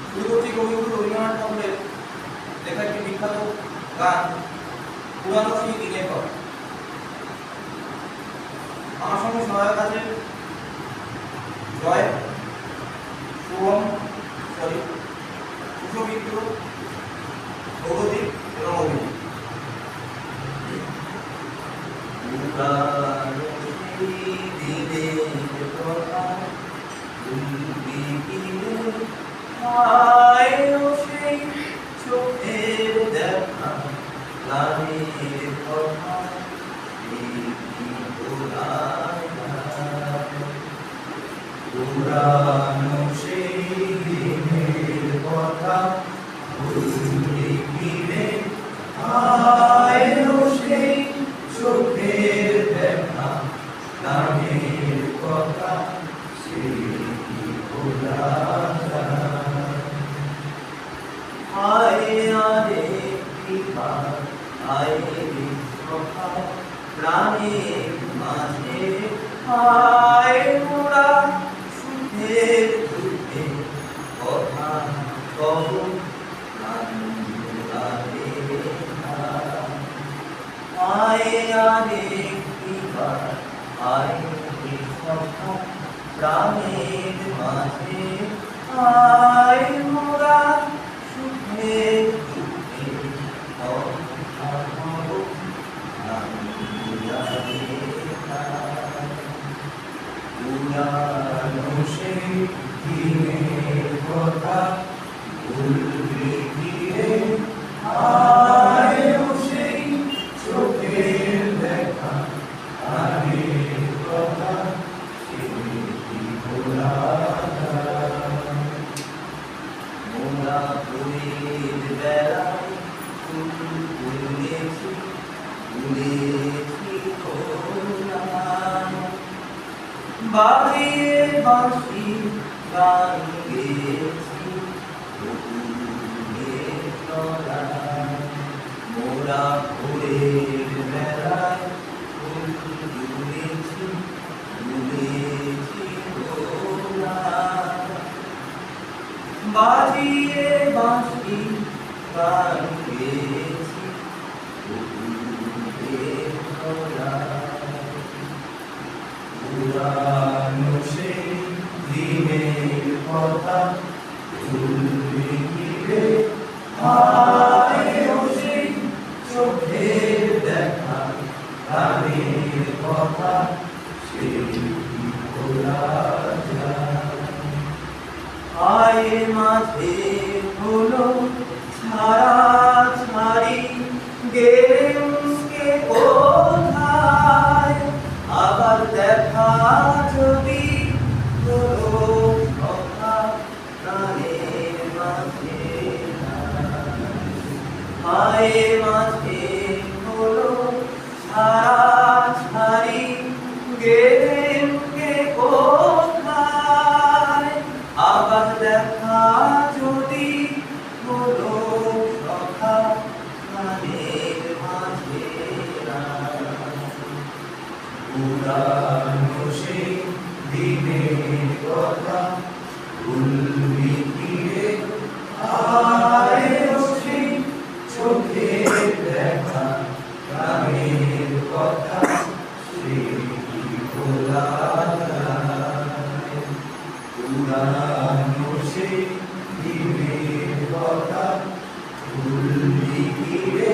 শুরু করছি কবিগুরু রবীন্দ্রনাথ ঠাকুরের লেখা একটি বিখ্যাত গান পুরানো সেই দিনের কথা। আমার সঙ্গে সহায়ক আছেন জয়, শুভম, সরি, সুশমিত্র, ভগদীপ এবং অভিজিৎ। চোখের দেখা লালের কথা পুরানো সেই দিনের কথা ভুলে গিয়ে আয়ো সেই চোখের দেখা লালের কথা সেই ভোলা আয় আরে বিহার আয় কথা প্রাণের মাঝে আয় মোরা সুখের দুঃখে কথা কহ আয় আরে বিহার আয় কথা প্রাণের মাঝে আয় মোরা সুখের দুঃখে কথা কহ পুরানো সেই দিনের কথা ভুলবে গিয়ে আয়ো সেই চোখের দেখা আগের কথা সেই ভোলা মোরা ফুলের বেলায় ফুল তুলেছি তুলেছি বাড়িয়ে বাঁশি গান গেয়েছি মোরা ফুলের বেলায় ফুল তুলেছি তুলেছি বাজিয়ে বাঁশি গান গেয়েছি পুরানো সেই দিনের কথা ভুলবে গিয়ে আয়ো সেই চোখের দেখা প্রাণের কথা সেই ভোলা আয় মাঝে হলো ছাড়া ছাড়ি গেমসকে কোথায় আবার দেখা যদি হলো কথা প্রাণের মাঝে আয় মাঝে হলো ছাড়া ছাড়ি গেমসকে কোথায় আবার দেখা যদি হলো কথা প্রাণের মাঝে পুরানো সেই দিনের কথা ভুলবি গিয়ে আয়ো সেই চোখের দেখা প্রাণের কথা সেই ভোলা পুরানো সেই দিনের কথা ভুলবি গিয়ে